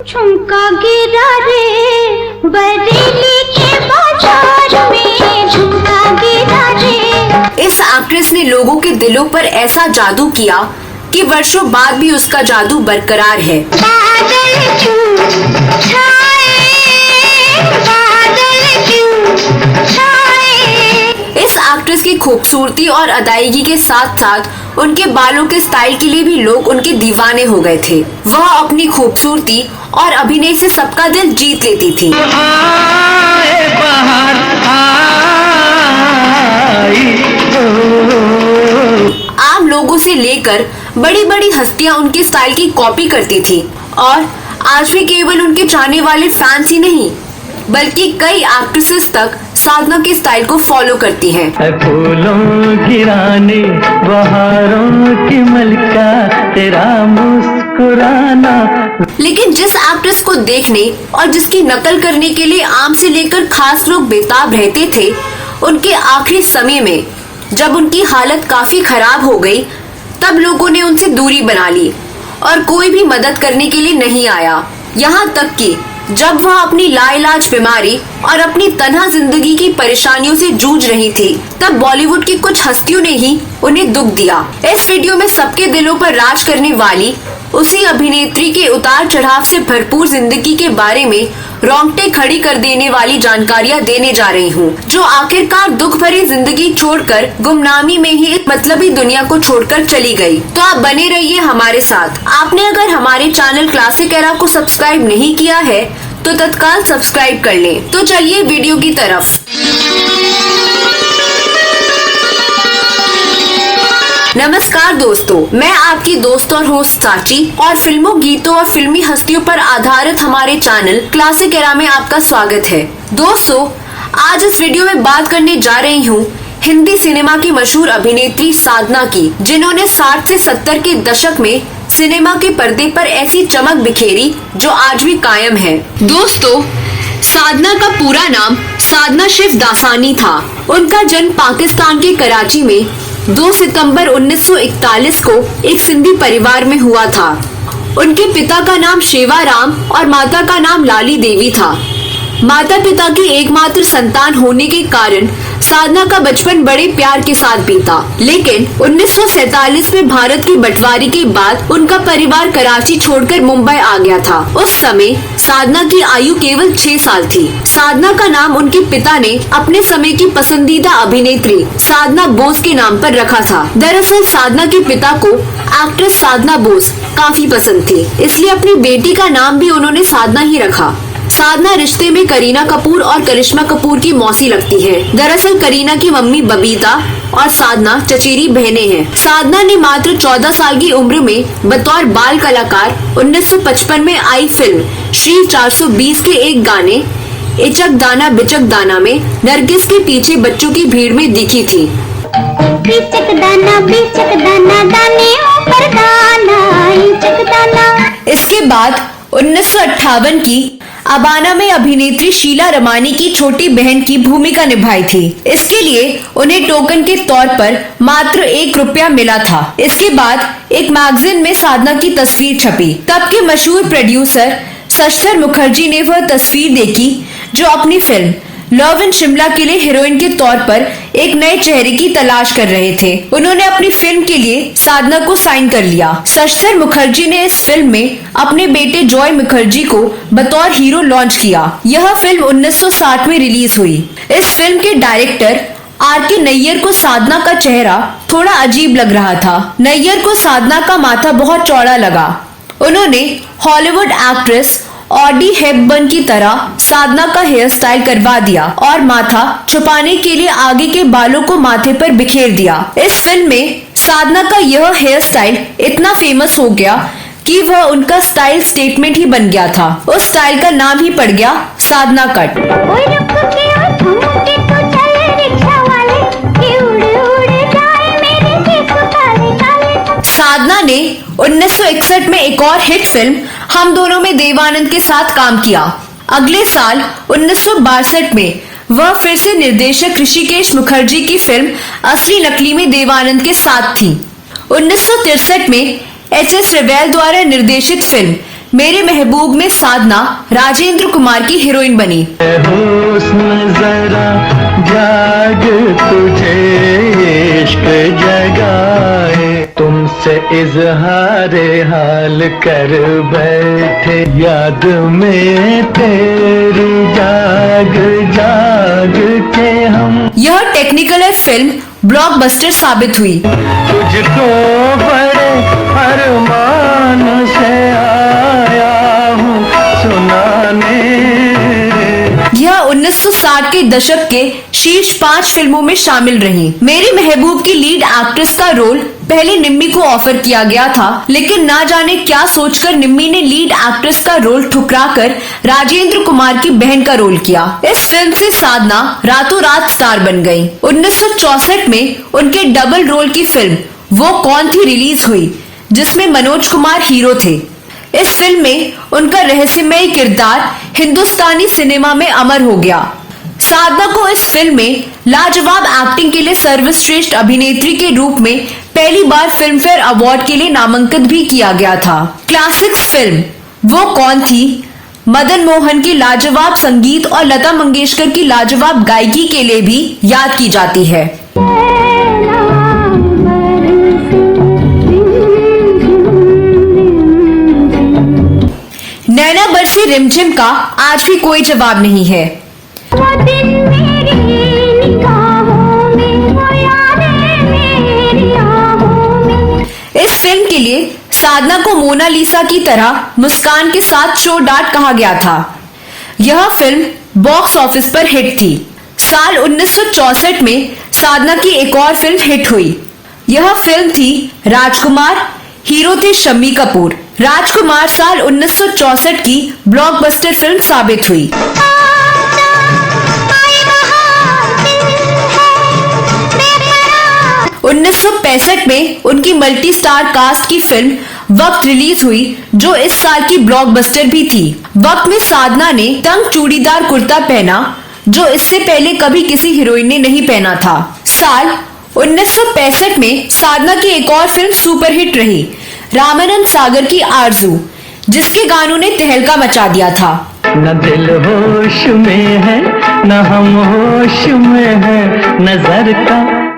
झुमका गिरा रे बरेली के बाजार में, झुमका गिरा रे। इस एक्ट्रेस ने लोगों के दिलों पर ऐसा जादू किया कि वर्षों बाद भी उसका जादू बरकरार है। बादल क्यों छाए, बादल क्यों छाए। इस एक्ट्रेस की खूबसूरती और अदायगी के साथ साथ उनके बालों के स्टाइल के लिए भी लोग उनके दीवाने हो गए थे। वह अपनी खूबसूरती और अभिनय से सबका दिल जीत लेती थी। आम लोगों से लेकर बड़ी बड़ी हस्तियां उनके स्टाइल की कॉपी करती थी और आज भी केवल उनके चाहने वाले फैंस ही नहीं बल्कि कई एक्ट्रेसेस तक साधना के स्टाइल को फॉलो करती हैं। फूलों की रानी बहारों की मलका तेरा मुस्कुराना। लेकिन जिस एक्ट्रेस को देखने और जिसकी नकल करने के लिए आम से लेकर खास लोग बेताब रहते थे, उनके आखिरी समय में जब उनकी हालत काफी खराब हो गई, तब लोगों ने उनसे दूरी बना ली और कोई भी मदद करने के लिए नहीं आया। यहाँ तक कि जब वह अपनी लाइलाज बीमारी और अपनी तन्हा जिंदगी की परेशानियों से जूझ रही थी, तब बॉलीवुड की कुछ हस्तियों ने ही उन्हें दुख दिया। इस वीडियो में सबके दिलों पर राज करने वाली उसी अभिनेत्री के उतार चढ़ाव से भरपूर जिंदगी के बारे में रोंगटे खड़ी कर देने वाली जानकारियां देने जा रही हूँ, जो आखिरकार दुख भरी जिंदगी छोड़कर गुमनामी में ही मतलबी दुनिया को छोड़कर चली गई। तो आप बने रहिए हमारे साथ। आपने अगर हमारे चैनल क्लासिक एरा को सब्सक्राइब नहीं किया है तो तत्काल सब्सक्राइब कर लें। तो चलिए वीडियो की तरफ। नमस्कार दोस्तों, मैं आपकी दोस्त और होस्ट साची और फिल्मों, गीतों और फिल्मी हस्तियों पर आधारित हमारे चैनल क्लासिक एरा में आपका स्वागत है। दोस्तों, आज इस वीडियो में बात करने जा रही हूँ हिंदी सिनेमा की मशहूर अभिनेत्री साधना की, जिन्होंने 60 से 70 के दशक में सिनेमा के पर्दे पर ऐसी चमक बिखेरी जो आज भी कायम है। दोस्तों, साधना का पूरा नाम साधना शिव दासानी था। उनका जन्म पाकिस्तान के कराची में 2 सितंबर 1941 को एक सिंधी परिवार में हुआ था। उनके पिता का नाम शेवाराम और माता का नाम लाली देवी था। माता पिता की एकमात्र संतान होने के कारण साधना का बचपन बड़े प्यार के साथ बीता, लेकिन 1947 में भारत की बंटवारे के बाद उनका परिवार कराची छोड़कर मुंबई आ गया था। उस समय साधना की आयु केवल 6 साल थी। साधना का नाम उनके पिता ने अपने समय की पसंदीदा अभिनेत्री साधना बोस के नाम पर रखा था। दरअसल साधना के पिता को एक्ट्रेस साधना बोस काफी पसंद थी, इसलिए अपनी बेटी का नाम भी उन्होंने साधना ही रखा। साधना रिश्ते में करीना कपूर और करिश्मा कपूर की मौसी लगती है। दरअसल करीना की मम्मी बबीता और साधना चचेरी बहनें हैं। साधना ने मात्र 14 साल की उम्र में बतौर बाल कलाकार 1955 में आई फिल्म श्री 420 के एक गाने इचक दाना बिचक दाना में नरगिस के पीछे बच्चों की भीड़ में दिखी थी। बिचक दाना दाने ऊपर दाना, इचक दाना। इसके बाद 1958 की अबाना में अभिनेत्री शीला रमानी की छोटी बहन की भूमिका निभाई थी। इसके लिए उन्हें टोकन के तौर पर मात्र 1 रुपया मिला था। इसके बाद एक मैगजीन में साधना की तस्वीर छपी। तब के मशहूर प्रोड्यूसर शशधर मुखर्जी ने वह तस्वीर देखी, जो अपनी फिल्म लव इन शिमला के लिए हीरोइन के तौर पर एक नए चेहरे की तलाश कर रहे थे। उन्होंने अपनी फिल्म के लिए साधना को साइन कर लिया। शशधर मुखर्जी ने इस फिल्म में अपने बेटे जॉय मुखर्जी को बतौर हीरो लॉन्च किया। यह फिल्म 1960 में रिलीज हुई। इस फिल्म के डायरेक्टर R.K. नैयर को साधना का चेहरा थोड़ा अजीब लग रहा था। नैयर को साधना का माथा बहुत चौड़ा लगा। उन्होंने हॉलीवुड एक्ट्रेस ऑडी हेपबर्न की तरह साधना का हेयर स्टाइल करवा दिया और माथा छुपाने के लिए आगे के बालों को माथे पर बिखेर दिया। इस फिल्म में साधना का यह हेयर स्टाइल इतना फेमस हो गया कि वह उनका स्टाइल स्टेटमेंट ही बन गया था। उस स्टाइल का नाम ही पड़ गया साधना कट। साधना ने 1961 में एक और हिट फिल्म हम दोनों में देवानंद के साथ काम किया। अगले साल 1962 में वह फिर से निर्देशक ऋषिकेश मुखर्जी की फिल्म असली नकली में देवानंद के साथ थी। 1963 में H.S. रेवेल द्वारा निर्देशित फिल्म मेरे महबूब में साधना राजेंद्र कुमार की हीरोइन बनी। हुस्न जरा जाग तुझे इश्क जगाए, तुमसे इजहारे हाल कर बैठे, याद में तेरी जाग जाग के हम। यह टेक्निकलर फिल्म ब्लॉकबस्टर साबित हुई। तुझको बड़े अरमान से आया हूँ सुनाने। यह 1960 के दशक के शीर्ष 5 फिल्मों में शामिल रही। मेरी महबूब की लीड एक्ट्रेस का रोल पहले निम्मी को ऑफर किया गया था, लेकिन ना जाने क्या सोचकर निम्मी ने लीड एक्ट्रेस का रोल ठुकराकर राजेंद्र कुमार की बहन का रोल किया। इस फिल्म से साधना रातों रात स्टार बन गई। 1964 में उनके डबल रोल की फिल्म वो कौन थी रिलीज हुई, जिसमें मनोज कुमार हीरो थे। इस फिल्म में उनका रहस्यमय किरदार हिंदुस्तानी सिनेमा में अमर हो गया। साधना को इस फिल्म में लाजवाब एक्टिंग के लिए सर्वश्रेष्ठ अभिनेत्री के रूप में पहली बार फिल्म फेयर अवार्ड के लिए नामांकित भी किया गया था। क्लासिक्स फिल्म वो कौन थी मदन मोहन की लाजवाब संगीत और लता मंगेशकर की लाजवाब गायकी के लिए भी याद की जाती है। नैना बरसी रिमझिम का आज भी कोई जवाब नहीं है। वो दिन मेरी निगाहों में, वो यादें मेरी आहों में। इस फिल्म के लिए साधना को मोनालिसा की तरह मुस्कान के साथ शो डार्ट कहा गया था। यह फिल्म बॉक्स ऑफिस पर हिट थी। साल 1964 में साधना की एक और फिल्म हिट हुई। यह फिल्म थी राजकुमार, हीरो थे शम्मी कपूर। राजकुमार साल 1964 की ब्लॉकबस्टर फिल्म साबित हुई। 1965 में उनकी मल्टी स्टार कास्ट की फिल्म वक्त रिलीज हुई, जो इस साल की ब्लॉकबस्टर भी थी। वक्त में साधना ने तंग चूड़ीदार कुर्ता पहना, जो इससे पहले कभी किसी हीरोइन ने नहीं पहना था। साल 1965 में साधना की एक और फिल्म सुपरहिट रही, रामानंद सागर की आरज़ू, जिसके गानों ने तहलका मचा दिया था। न दिल होश में है न हम होश में है, नजर का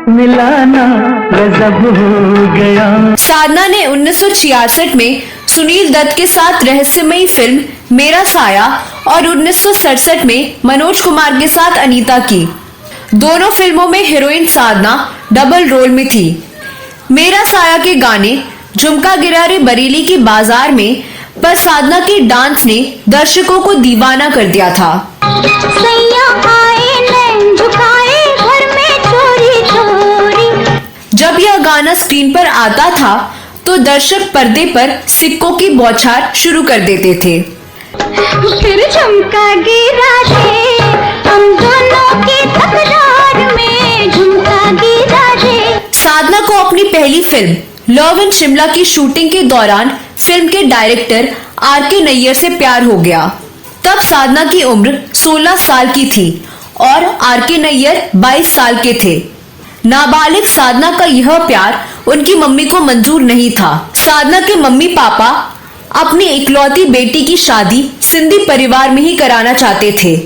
मिलाना गजब हो गया। साधना ने 1966 में सुनील दत्त के साथ रहस्यमयी फिल्म मेरा साया और 1967 में मनोज कुमार के साथ अनीता की। दोनों फिल्मों में हीरोइन साधना डबल रोल में थी। मेरा साया के गाने झुमका गिरा रे बरेली के बाजार में पर साधना के डांस ने दर्शकों को दीवाना कर दिया था। सैया आए नैन झुकाए घर में चोरी चोरी। जब यह गाना स्क्रीन पर आता था तो दर्शक पर्दे पर सिक्कों की बौछार शुरू कर देते थे। फिर झुमका गिरा रे, हम दोनों की तकरार में झुमका गिरा रे। साधना को अपनी पहली फिल्म लव इन शिमला की शूटिंग के दौरान फिल्म के डायरेक्टर आर.के. नैयर से प्यार हो गया। तब साधना की उम्र 16 साल की थी और आर.के. नैयर 22 साल के थे। नाबालिग साधना का यह प्यार उनकी मम्मी को मंजूर नहीं था। साधना के मम्मी पापा अपनी इकलौती बेटी की शादी सिंधी परिवार में ही कराना चाहते थे।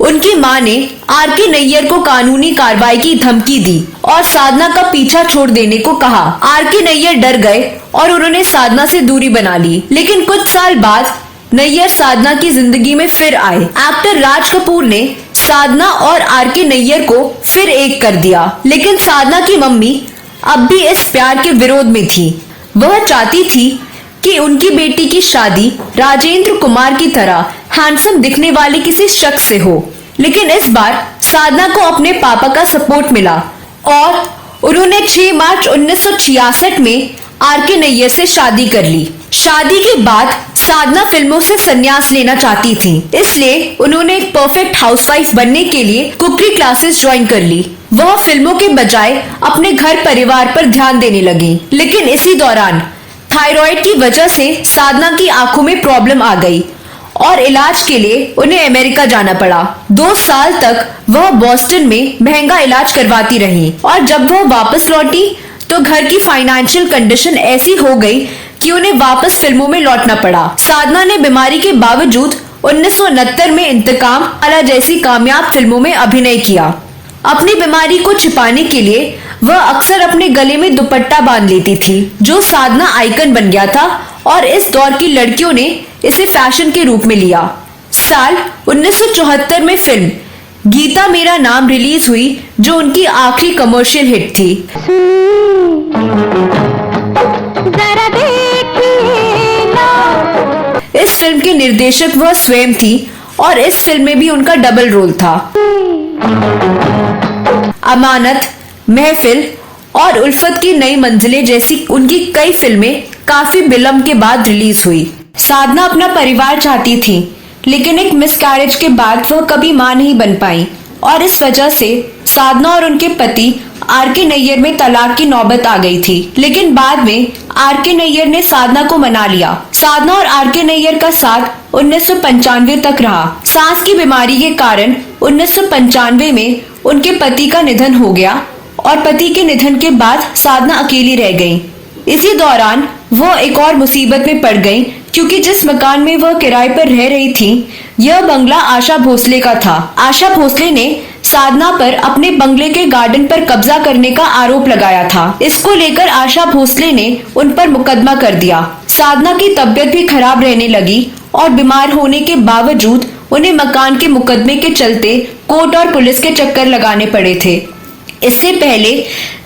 उनकी मां ने आर.के. नैयर को कानूनी कार्रवाई की धमकी दी और साधना का पीछा छोड़ देने को कहा। आर.के. नैयर डर गए और उन्होंने साधना से दूरी बना ली। लेकिन कुछ साल बाद नैयर साधना की जिंदगी में फिर आए। एक्टर राज कपूर ने साधना और आर.के. नैयर को फिर एक कर दिया, लेकिन साधना की मम्मी अब भी इस प्यार के विरोध में थी। वह चाहती थी कि उनकी बेटी की शादी राजेंद्र कुमार की तरह हैंडसम दिखने वाले किसी शख्स से हो। लेकिन इस बार साधना को अपने पापा का सपोर्ट मिला और उन्होंने 6 मार्च 1966 में आर.के. नैयर से शादी कर ली। शादी के बाद साधना फिल्मों से संन्यास लेना चाहती थी, इसलिए उन्होंने एक परफेक्ट हाउसवाइफ बनने के लिए कुकरी क्लासेस ज्वाइन कर ली। वह फिल्मों के बजाय अपने घर परिवार पर ध्यान देने लगी। लेकिन इसी दौरान थायराइड की वजह से साधना की आंखों में प्रॉब्लम आ गई और इलाज के लिए उन्हें अमेरिका जाना पड़ा। 2 साल तक वह बॉस्टन में महंगा इलाज करवाती रही और जब वह वापस लौटी तो घर की फाइनेंशियल कंडीशन ऐसी हो गई कि उन्हें वापस फिल्मों में लौटना पड़ा। साधना ने बीमारी के बावजूद 1969 में इंतकाम वाला जैसी कामयाब फिल्मों में अभिनय किया। अपनी बीमारी को छिपाने के लिए वह अक्सर अपने गले में दुपट्टा बांध लेती थी, जो साधना आइकन बन गया था और इस दौर की लड़कियों ने इसे फैशन के रूप में लिया। साल 1974 में फिल्म गीता मेरा नाम रिलीज हुई, जो उनकी आखिरी कमर्शियल हिट थी। जरा देखिए ना। इस फिल्म के निर्देशक वह स्वयं थी और इस फिल्म में भी उनका डबल रोल था। अमानत, महफिल और उल्फत की नई मंजिलें जैसी उनकी कई फिल्में काफी विलंब के बाद रिलीज हुई। साधना अपना परिवार चाहती थी, लेकिन एक मिसकैरेज के बाद वह कभी मां नहीं बन पाई और इस वजह से साधना और उनके पति आर.के. नैयर में तलाक की नौबत आ गई थी। लेकिन बाद में आर.के. नैयर ने साधना को मना लिया। साधना और आर.के. नैयर का साथ 1995 तक रहा। सांस की बीमारी के कारण 1995 में उनके पति का निधन हो गया और पति के निधन के बाद साधना अकेली रह गई। इसी दौरान वह एक और मुसीबत में पड़ गई, क्योंकि जिस मकान में वह किराए पर रह रही थी यह बंगला आशा भोसले का था। आशा भोसले ने साधना पर अपने बंगले के गार्डन पर कब्जा करने का आरोप लगाया था। इसको लेकर आशा भोसले ने उन पर मुकदमा कर दिया। साधना की तबीयत भी खराब रहने लगी और बीमार होने के बावजूद उन्हें मकान के मुकदमे के चलते कोर्ट और पुलिस के चक्कर लगाने पड़े थे। इससे पहले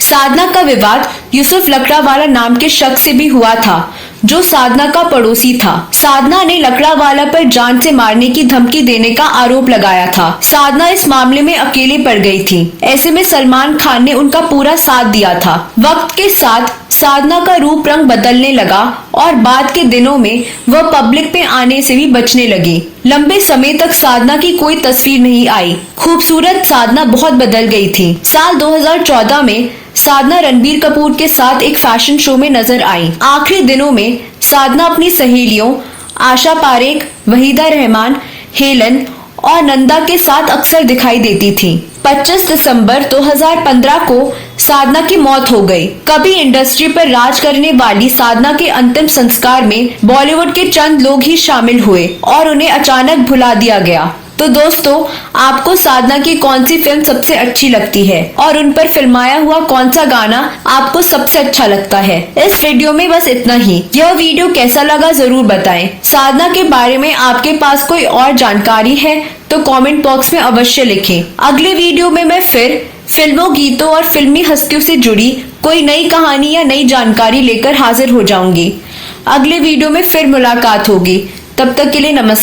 साधना का विवाद यूसुफ लकड़ावाला नाम के शख्स से भी हुआ था, जो साधना का पड़ोसी था। साधना ने लकड़ावाला पर जान से मारने की धमकी देने का आरोप लगाया था। साधना इस मामले में अकेली पड़ गई थी। ऐसे में सलमान खान ने उनका पूरा साथ दिया था। वक्त के साथ साधना का रूप रंग बदलने लगा और बाद के दिनों में वह पब्लिक में आने से भी बचने लगी। लंबे समय तक साधना की कोई तस्वीर नहीं आई। खूबसूरत साधना बहुत बदल गई थी। साल 2014 में साधना रणबीर कपूर के साथ एक फैशन शो में नजर आई। आखिरी दिनों में साधना अपनी सहेलियों आशा पारेख, वहीदा रहमान, हेलन और नंदा के साथ अक्सर दिखाई देती थी। 25 दिसंबर 2015 को साधना की मौत हो गई। कभी इंडस्ट्री पर राज करने वाली साधना के अंतिम संस्कार में बॉलीवुड के चंद लोग ही शामिल हुए और उन्हें अचानक भुला दिया गया। तो दोस्तों, आपको साधना की कौन सी फिल्म सबसे अच्छी लगती है और उन पर फिल्माया हुआ कौन सा गाना आपको सबसे अच्छा लगता है? इस वीडियो में बस इतना ही। यह वीडियो कैसा लगा जरूर बताएं। साधना के बारे में आपके पास कोई और जानकारी है तो कमेंट बॉक्स में अवश्य लिखें। अगले वीडियो में मैं फिर फिल्मों, गीतों और फिल्मी हस्तियों से जुड़ी कोई नई कहानी या नई जानकारी लेकर हाजिर हो जाऊंगी। अगले वीडियो में फिर मुलाकात होगी। तब तक के लिए नमस्कार।